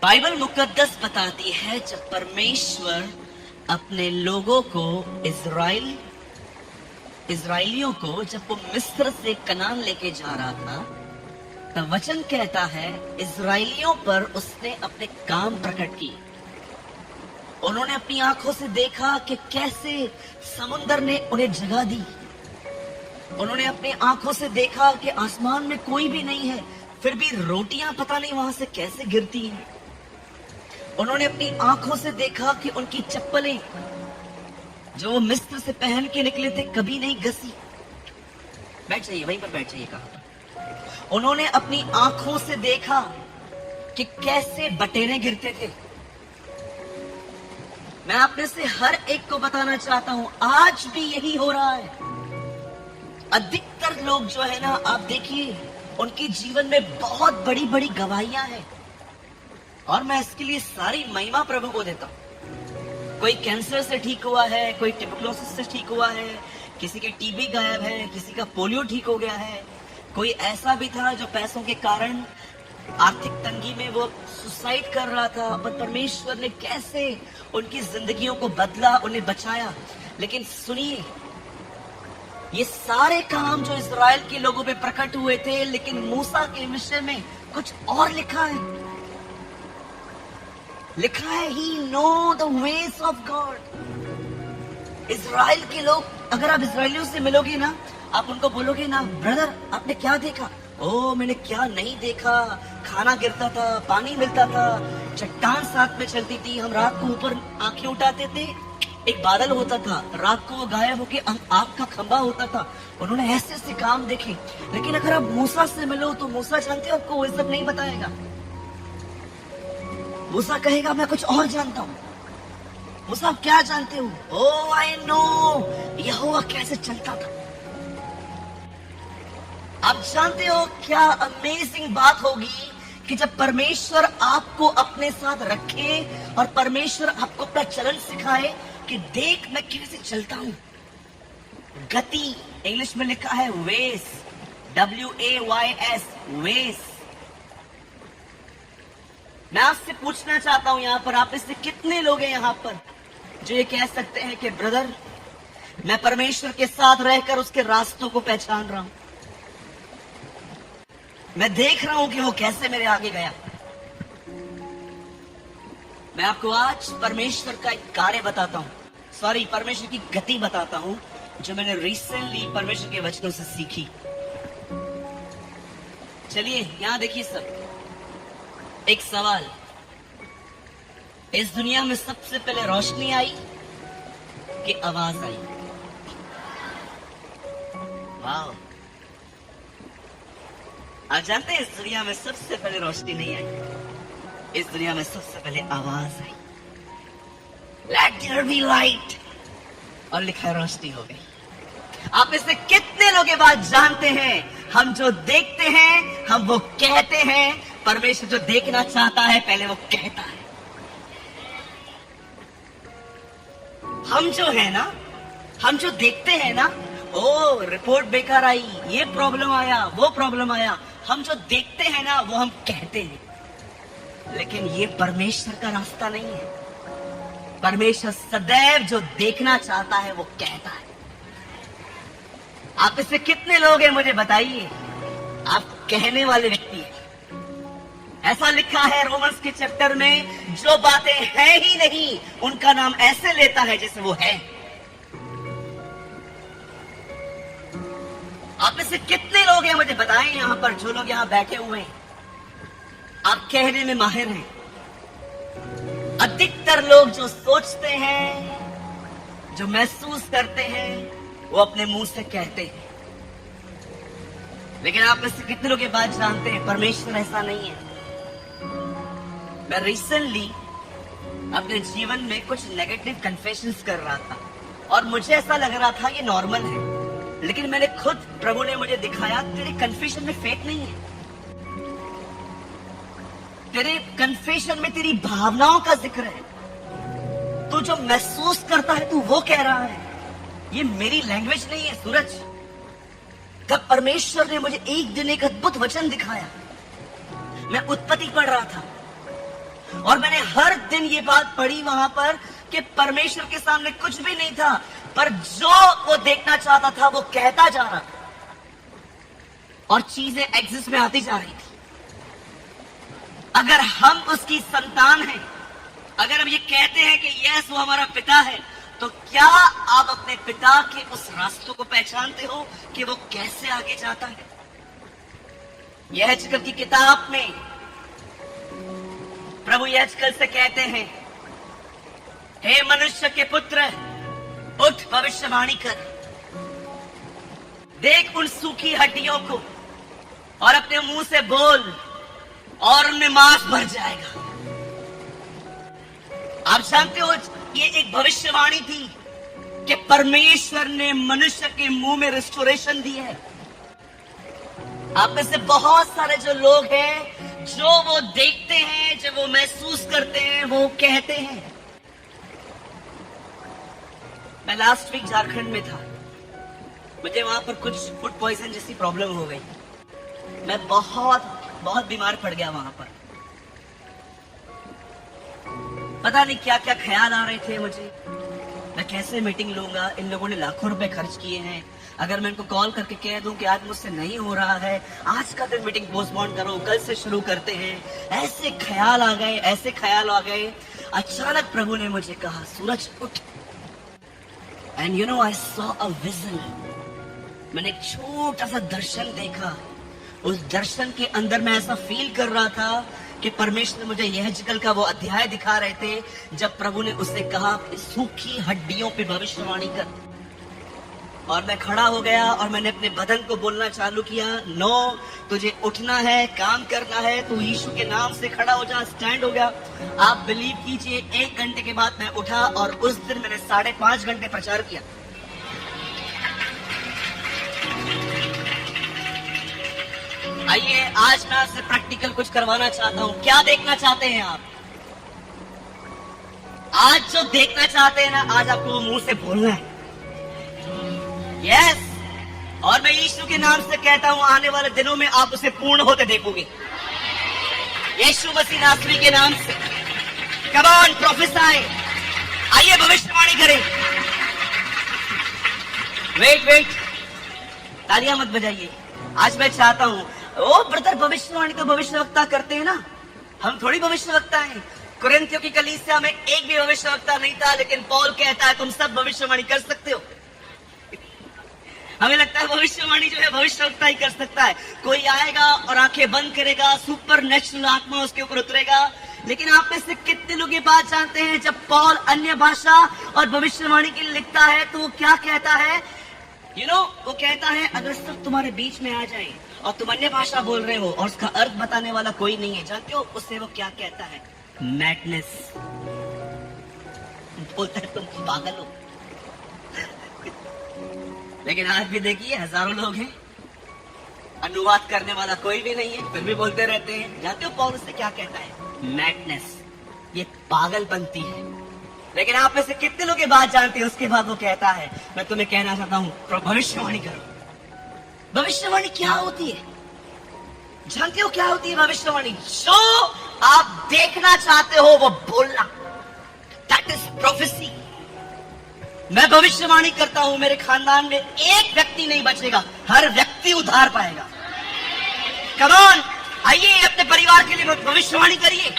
Bible मुकद्दस बताती है जब परमेश्वर अपने लोगों को इजराइलियों को जब वो मिस्र से कनान लेके जा रहा था, तब वचन कहता है इजराइलियों पर उसने अपने काम प्रकट किए। उन्होंने अपनी आंखों से देखा कि कैसे समुद्र ने उन्हें जगह दी। उन्होंने अपनी आंखों से देखा कि आसमान में कोई भी नहीं है, फिर भी रोटियां पता नहीं वहां से कैसे गिरती हैं। उन्होंने अपनी आंखों से देखा कि उनकी चप्पलें जो वो मिस्र से पहन के निकले थे कभी नहीं घसी। बैठ जाइए, वहीं पर बैठ जाइए। कहा उन्होंने अपनी आंखों से देखा कि कैसे बटेरें गिरते थे। मैं अपने से हर एक को बताना चाहता हूं, आज भी यही हो रहा है। अधिकतर लोग जो है ना, आप देखिए उनके जीवन में बहुत बड़ी बड़ी गवाहियां हैं, और मैं इसके लिए सारी महिमा प्रभु को देता हूं। कोई कैंसर से ठीक हुआ है, कोई ट्यूबरकुलोसिस से ठीक हुआ है, किसी के टीबी गायब है, किसी का पोलियो ठीक हो गया है, कोई ऐसा भी था जो पैसों के कारण आर्थिक तंगी में वो सुसाइड कर रहा था, पर परमेश्वर ने कैसे उनकी जिंदगियों को बदला, उन्हें बचाया। लेकिन सुनिए, ये सारे काम जो इस्राएल के लोगों पे प्रकट हुए थे, लेकिन मूसा के विषय में कुछ और लिखा है। लिखा है ही know the ways of God. Israel के लोग, अगर आप इजराइलियों से मिलोगे ना, आप उनको बोलोगे ना, ब्रदर आपने क्या देखा? ओ मैंने क्या नहीं देखा, खाना गिरता था, पानी मिलता था, चट्टान साथ में चलती थी, हम रात को ऊपर आंखें उठाते थे, एक बादल होता था, रात को वो गायब होके आग का खंबा होता था। उन्होंने ऐसे ऐसे काम देखे। लेकिन अगर आप मूसा से मिलो तो मूसा जानते हो आपको वो सब नहीं बताएगा। मूसा कहेगा मैं कुछ और जानता हूं। मूसा आप क्या जानते हो? ओ आई नो यहोवा कैसे चलता था। आप जानते हो क्या अमेजिंग बात होगी कि जब परमेश्वर आपको अपने साथ रखे और परमेश्वर आपको अपना चलन सिखाए कि देख मैं कैसे चलता हूं। गति इंग्लिश में लिखा है वेस, WAYS, वेस। मैं आपसे पूछना चाहता हूं, यहां पर आप में से कितने लोग हैं यहां पर जो ये कह सकते हैं कि ब्रदर मैं परमेश्वर के साथ रहकर उसके रास्तों को पहचान रहा हूं, मैं देख रहा हूं कि वो कैसे मेरे आगे गया। मैं आपको आज परमेश्वर का एक कार्य बताता हूं, परमेश्वर की गति बताता हूं, जो मैंने रिसेंटली परमेश्वर के वचनों से सीखी। चलिए यहां देखिए सब, एक सवाल, इस दुनिया में सबसे पहले रोशनी आई कि आवाज आई? वाह, आप जानते हैं इस दुनिया में सबसे पहले रोशनी नहीं आई, इस दुनिया में सबसे पहले आवाज आई, लेट देयर बी लाइट, और लिखा रोशनी हो गई। आप इससे कितने लोग ये बात जानते हैं? हम जो देखते हैं हम वो कहते हैं, परमेश्वर जो देखना चाहता है पहले वो कहता है। हम जो है ना, हम जो देखते हैं ना, ओ रिपोर्ट बेकार आई, ये प्रॉब्लम आया, वो प्रॉब्लम आया, हम जो देखते हैं ना वो हम कहते हैं। लेकिन ये परमेश्वर का रास्ता नहीं है। परमेश्वर सदैव जो देखना चाहता है वो कहता है। आप इससे कितने लोग हैं मुझे बताइए, आप कहने वाले व्यक्ति हैं। ऐसा लिखा है रोमन्स के चैप्टर में, जो बातें हैं ही नहीं उनका नाम ऐसे लेता है जैसे वो है। आप में से कितने लोग हैं मुझे बताएं यहां पर, जो लोग यहां बैठे हुए हैं, आप कहने में माहिर हैं। अधिकतर लोग जो सोचते हैं, जो महसूस करते हैं, वो अपने मुंह से कहते हैं। लेकिन आप में से कितने लोग ये बात जानते हैं परमेश्वर ऐसा नहीं है। मैं रिसेंटली अपने जीवन में कुछ नेगेटिव कन्फेशंस कर रहा था और मुझे ऐसा लग रहा था ये नॉर्मल है, लेकिन मैंने खुद, प्रभु ने मुझे दिखाया तेरे कन्फेशन में फेक नहीं है, तेरे कन्फेशन में तेरी भावनाओं का जिक्र है। तू जो महसूस करता है तू वो कह रहा है, ये मेरी लैंग्वेज नहीं है। सूरज, तब परमेश्वर ने मुझे एक दिन एक अद्भुत वचन दिखाया। मैं उत्पत्ति पढ़ रहा था और मैंने हर दिन ये बात पढ़ी वहां पर कि परमेश्वर के सामने कुछ भी नहीं था, पर जो वो देखना चाहता था वो कहता जा रहा था और चीजें एग्जिस्ट में आती जा रही थी। अगर हम उसकी संतान हैं, अगर हम ये कहते हैं कि यस वो हमारा पिता है, तो क्या आप अपने पिता के उस रास्तों को पहचानते हो कि वो कैसे आगे जाता है? यहेजकेल की किताब में प्रभु यहेजकेल से कहते हैं, हे मनुष्य के पुत्र, उठ भविष्यवाणी कर, देख उन सूखी हड्डियों को और अपने मुंह से बोल और उनमें मांस भर जाएगा। आप जानते हो ये एक भविष्यवाणी थी कि परमेश्वर ने मनुष्य के मुंह में रिस्टोरेशन दी है। आप में से बहुत सारे जो लोग हैं, जो वो देखते हैं, जो वो महसूस करते हैं, वो कहते हैं। मैं लास्ट वीक झारखंड में था, मुझे वहां पर कुछ फूड पॉइजन जैसी प्रॉब्लम हो गई। मैं बहुत बीमार पड़ गया वहां पर। पता नहीं क्या क्या ख्याल आ रहे थे मुझे, मैं कैसे मीटिंग लूंगा, इन लोगों ने लाखों रुपए खर्च किए हैं, अगर मैं इनको कॉल करके कह दूं कि आज मुझसे नहीं हो रहा है, आज का दिन मीटिंग पोस्टपोन करो, कल से शुरू करते हैं, ऐसे ख्याल आ गए, ऐसे ख्याल आ गए। अचानक प्रभु ने मुझे कहा, सूरज उठ। And you know I saw a vision. मैंने एक छोटा सा दर्शन देखा। उस दर्शन के अंदर मैं ऐसा फील कर रहा था कि परमेश्वर मुझे यहेजकेल का वो अध्याय दिखा रहे थे जब प्रभु ने उससे कहा, सूखी हड्डियों पे भविष्यवाणी कर। और मैं खड़ा हो गया और मैंने अपने बदन को बोलना चालू किया, नो, तुझे उठना है, काम करना है, तू यीशु के नाम से खड़ा हो जा। स्टैंड हो गया। आप बिलीव कीजिए, 1 घंटे के बाद मैं उठा और उस दिन मैंने 5.5 घंटे प्रचार किया। आइए आज मैं आपसे प्रैक्टिकल कुछ करवाना चाहता हूँ। क्या देखना चाहते हैं आप? आज जो देखना चाहते हैं ना, आज आपको मुंह से बोलना है, यस। और मैं यीशु के नाम से कहता हूं, आने वाले दिनों में आप उसे पूर्ण होते देखोगे, यीशु मसीह नासरी के नाम से। कम ऑन प्रोफेसाई, आइए भविष्यवाणी करें। वेट, तालियां मत बजाइए। आज मैं चाहता हूं, ओ ब्रदर, भविष्यवाणी तो भविष्यवक्ता करते हैं ना, हम थोड़ी भविष्यवक्ता हैं। कुरिन्थियों की कलीसिया में एक भी भविष्यवक्ता नहीं था, लेकिन पौल कहता है तुम सब भविष्यवाणी कर सकते हो। हमें लगता है भविष्यवाणी जो है भविष्यवक्ता ही कर सकता है। कोई आएगा और आंखें बंद करेगा, सुपर नेचुरल आत्मा उसके ऊपर उतरेगा। लेकिन आप में से कितने लोग ये बात जानते हैं, जब पौल अन्य भाषा और भविष्यवाणी के लिए लिखता है तो वो क्या कहता है? वो कहता है, अगर सब तुम्हारे बीच में आ जाए और तुम अन्य भाषा बोल रहे हो और उसका अर्थ बताने वाला कोई नहीं है, जानते हो उससे वो क्या कहता है? मैडनेस। बोलता है तुम पागल हो। लेकिन आज भी देखिए, हजारों लोग हैं, अनुवाद करने वाला कोई भी नहीं है, फिर भी बोलते रहते हैं। जानते हो पौल उससे क्या कहता है? मैडनेस। ये पागलपंती है। लेकिन आप में से कितने लोग ये बात जानते हैं? उसके बाद वो कहता है, मैं तुम्हें कहना चाहता हूं, भविष्यवाणी करो। भविष्यवाणी क्या होती है? जानते हो क्या होती है भविष्यवाणी? जो आप देखना चाहते हो वो बोलना, दैट इज प्रोफेसी। मैं भविष्यवाणी करता हूं, मेरे खानदान में एक व्यक्ति नहीं बचेगा, हर व्यक्ति उद्धार पाएगा। कम ऑन, आइए अपने परिवार के लिए भविष्यवाणी करिए।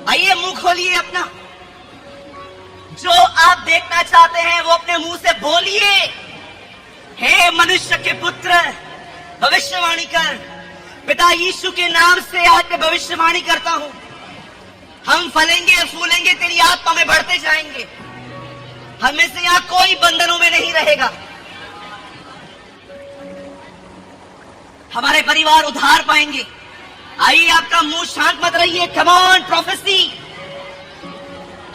आइए मुंह खोलिए अपना, जो आप देखना चाहते हैं वो अपने मुंह से बोलिए। हे मनुष्य के पुत्र, भविष्यवाणी कर। पिता यीशु के नाम से आज मैं भविष्यवाणी करता हूं, हम फलेंगे फूलेंगे, तेरी आत्मा में बढ़ते जाएंगे, हमें से यहां कोई बंधनों में नहीं रहेगा, हमारे परिवार उद्धार पाएंगे। आइए, आपका मुंह शांत मत रहिए। Come on prophecy.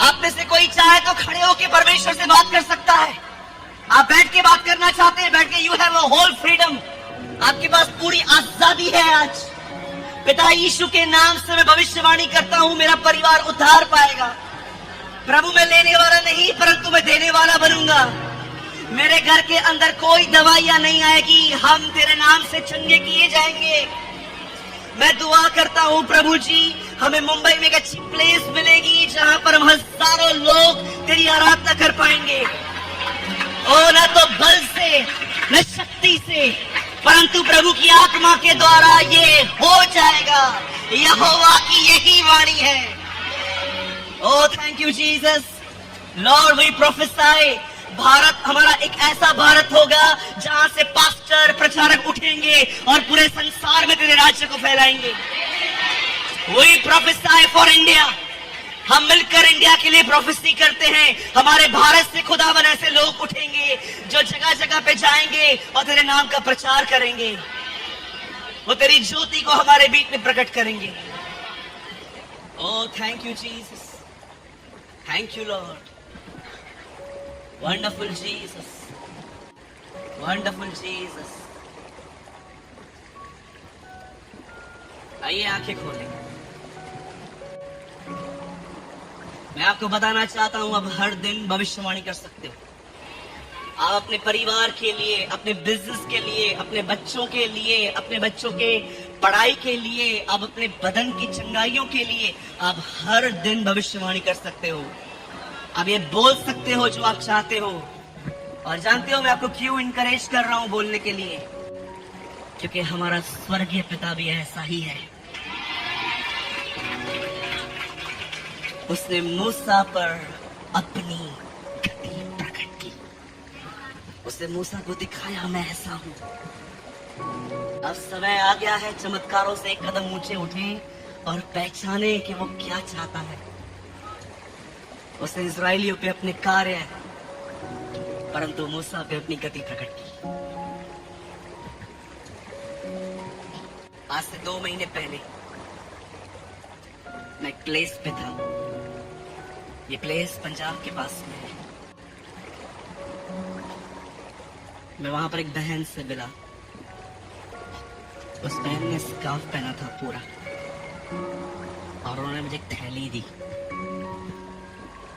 आप में से कोई चाहे तो खड़े होकर परमेश्वर से बात कर सकता है। आप बैठ के बात करना चाहते हैं, बैठ के, you have a whole freedom, आपके पास पूरी आजादी है। आज पिता यीशु के नाम से मैं भविष्यवाणी करता हूं, मेरा परिवार उद्धार पाएगा। प्रभु मैं लेने वाला नहीं, परंतु मैं देने वाला बनूंगा। मेरे घर के अंदर कोई दवाइयां नहीं आएगी, हम तेरे नाम से चंगे किए जाएंगे। मैं दुआ करता हूँ प्रभु जी, हमें मुंबई में एक अच्छी प्लेस मिलेगी जहां पर हम हजारों लोग तेरी आराधना कर पाएंगे। ओ न तो बल से न शक्ति से, परंतु प्रभु की आत्मा के द्वारा ये हो जाएगा। यहोवा की यही वाणी है। Oh thank you Jesus. Lord we prophesy, Bharat हमारा एक ऐसा भारत होगा जहां से पास्टर प्रचारक उठेंगे और पूरे संसार में तेरे राज्य को फैलाएंगे। We prophesy for India. हम मिलकर इंडिया के लिए प्रोफेसी करते हैं। हमारे भारत से खुदावन ऐसे लोग उठेंगे जो जगह जगह पे जाएंगे और तेरे नाम का प्रचार करेंगे। वो तेरी ज्योति को हमारे बीच में प्रकट करेंगे। Oh thank you Jesus, thank you Lord. Wonderful Jesus, wonderful Jesus. आइए आंखें खोलें। मैं आपको बताना चाहता हूं, अब हर दिन भविष्यवाणी कर सकते हो। आप अपने परिवार के लिए, अपने बिजनेस के लिए, अपने बच्चों के लिए, अपने बच्चों के पढ़ाई के लिए, आप अपने बदन की चंगाइयों के लिए आप हर दिन भविष्यवाणी कर सकते हो। आप ये बोल सकते हो जो आप चाहते हो। और जानते हो मैं आपको क्यों इनकरेज कर रहा हूं बोलने के लिए? क्योंकि हमारा स्वर्गीय पिता भी ऐसा ही है। उसने मूसा पर अपनी गति प्रकट की। उसने मूसा को दिखाया मैं ऐसा हूं। अब समय आ गया है चमत्कारों से एक कदम ऊंचे उठें और पहचाने कि वो क्या चाहता है। उसने इजराइलियों पे अपने कार्य, परंतु मूसा पे अपनी गति प्रकट की। आज से 2 महीने पहले मैं एक प्लेस पे था। ये प्लेस पंजाब के पास में है। मैं वहां पर एक बहन से मिला। उस बहन ने स्कार्फ पहना था पूरा, और उन्होंने मुझे एक थैली दी।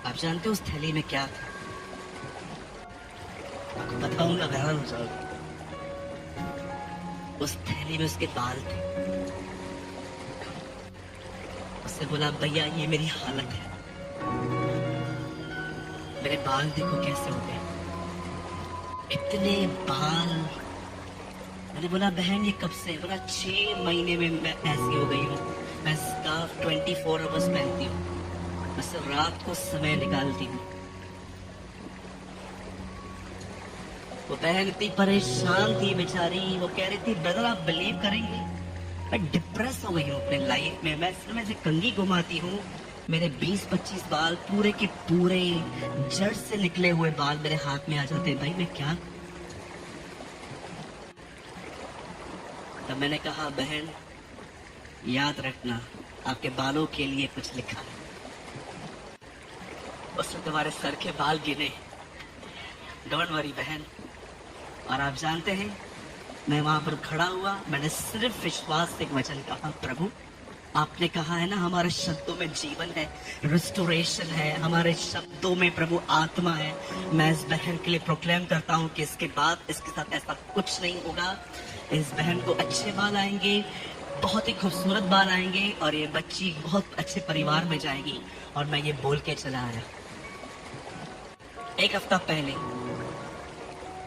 आप जानते हो उस थैली में क्या था? आपको बताऊंगा, हैरान हो जाओगे। उस थैली में उसके बाल थे। उससे बोला भैया ये मेरी हालत है, मेरे बाल देखो कैसे हो गए, इतने बाल। मैंने बोला बहन ये कब से? बोला 6 महीने में मैं ऐसी हो गई हूँ। मैं स्कार्फ 24 आवर्स पहनती हूँ, मैं सिर्फ रात को समय निकालती हूँ। वो बहन इतनी परेशान थी बेचारी। वो कह रही थी ब्रदर आप बिलीव करेंगे, मैं डिप्रेस हो गई हूँ अपने लाइफ में। मैं सिर्फ ऐसे कंघी घुमाती हूँ, मेरे 20-25 बाल पूरे के पूरे जड़ से निकले हुए बाल मेरे हाथ में आ जाते हैं। भाई मैं क्या? तब मैंने कहा बहन याद रखना आपके बालों के लिए कुछ लिखा है। उसने तुम्हारे सर के बाल गिने। डोंट वरी बहन। और आप जानते हैं मैं वहां पर खड़ा हुआ, मैंने सिर्फ विश्वास से एक वचन कहा, प्रभु आपने कहा है ना हमारे शब्दों में जीवन है, रिस्टोरेशन है, हमारे शब्दों में प्रभु आत्मा है। मैं इस बहन के लिए प्रोक्लेम करता हूँ कि इसके बाद इसके साथ ऐसा कुछ नहीं होगा। इस बहन को अच्छे बाल आएंगे, बहुत ही खूबसूरत बाल आएंगे, और ये बच्ची बहुत अच्छे परिवार में जाएगी। और मैं ये बोल के चला आया। 1 हफ्ता पहले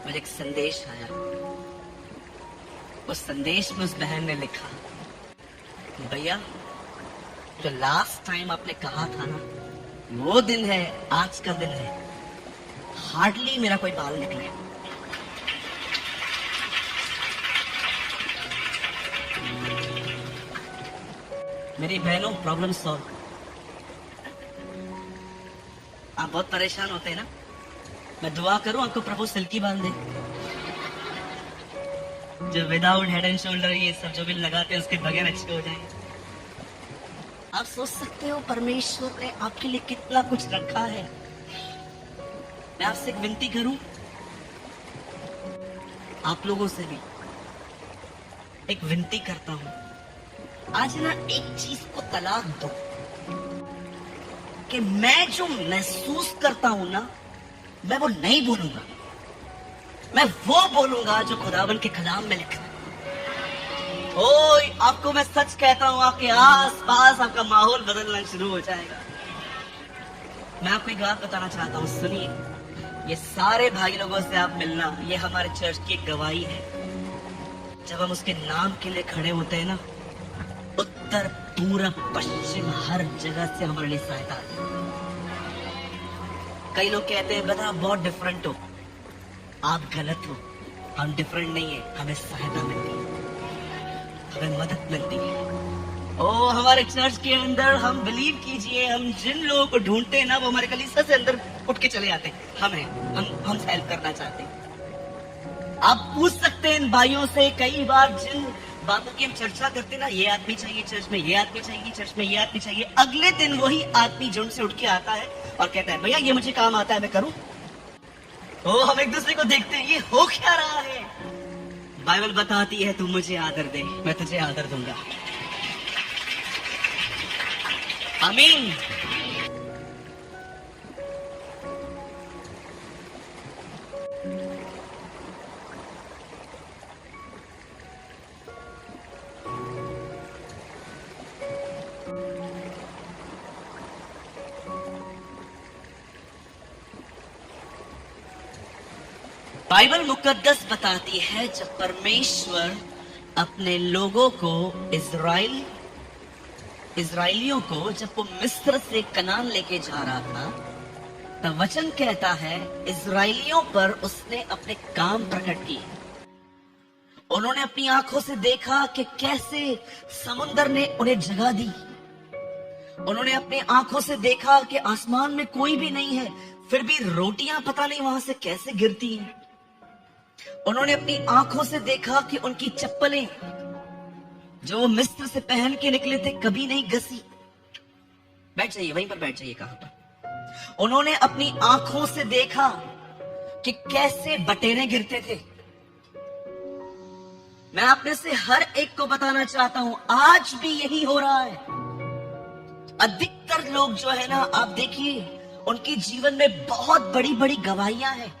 मुझे एक संदेश आया। उस संदेश में उस बहन ने लिखा, भैया जो लास्ट टाइम आपने कहा था ना वो दिन है, आज का दिन है। हार्डली मेरा कोई बाल निकले। मेरी बहनों प्रॉब्लम सॉल्व। आप बहुत परेशान होते हैं ना, मैं दुआ करूं आपको प्रभु सिल्की बाल दे, जो विदाउट हेड एंड शोल्डर ये सब जो भी लगाते हैं उसके बगैर अच्छे हो जाए। आप सोच सकते हो परमेश्वर ने आपके लिए कितना कुछ रखा है। मैं आपसे एक विनती करूं, आप लोगों से भी एक विनती करता हूं, आज ना एक चीज को तलाक दो कि मैं जो महसूस करता हूं ना मैं वो नहीं बोलूंगा, मैं वो बोलूंगा जो खुदावन के कलाम में लिखा है। आपको मैं सच कहता हूं, आपके आस पास आपका माहौल बदलना शुरू हो जाएगा। मैं आपको एक बात बताना चाहता हूं, सुनिए। ये सारे भाई लोगों से आप मिलना, ये हमारे चर्च की एक गवाही है। जब हम उसके नाम के लिए खड़े होते हैं ना, उत्तर पूरब पश्चिम हर जगह से हमारे लिए सहायता आती है। कई लोग कहते हैं बता आप बहुत डिफरेंट हो। आप गलत हो, हम डिफरेंट नहीं है। हमें सहायता मिलती है, हमें मदद मिलती है। हमारे चर्च के अंदर हम बिलीव कीजिए, हम जिन लोगों को ढूंढते हैं ना, वो हमारे कलीसिया से अंदर उठ के चले आते हैं। हम हेल्प करना चाहते हैं। आप पूछ सकते हैं इन भाइयों से, कई बार जिन बातों की हम चर्चा करते हैं ना, ये आदमी चाहिए चर्च में, ये आदमी चाहिए चर्च में, ये आदमी चाहिए, अगले दिन वही आदमी झुंड से उठ के आता है और कहता है भैया ये मुझे काम आता है, मैं करूं। हम एक दूसरे को देखते हैं, ये हो क्या रहा है। बाइबल बताती है तू मुझे आदर दे, मैं तुझे आदर दूंगा। आमीन। बाइबल मुकद्दस बताती है जब परमेश्वर अपने लोगों को इजराइलियों को जब वो मिस्र से कनान लेके जा रहा था, तब वचन कहता है इजराइलियों पर उसने अपने काम प्रकट किए। उन्होंने अपनी आंखों से देखा कि कैसे समुद्र ने उन्हें जगह दी। उन्होंने अपनी आंखों से देखा कि आसमान में कोई भी नहीं है, फिर भी रोटियां पता नहीं वहां से कैसे गिरती हैं। उन्होंने अपनी आंखों से देखा कि उनकी चप्पलें जो वो मिस्र से पहन के निकले थे कभी नहीं घसी। बैठ जाइए, वहीं पर बैठ जाइए। कहां पर? उन्होंने अपनी आंखों से देखा कि कैसे बटेरे गिरते थे। मैं अपने से हर एक को बताना चाहता हूं, आज भी यही हो रहा है। अधिकतर लोग जो है ना, आप देखिए, उनके जीवन में बहुत बड़ी बड़ी गवाहियां हैं।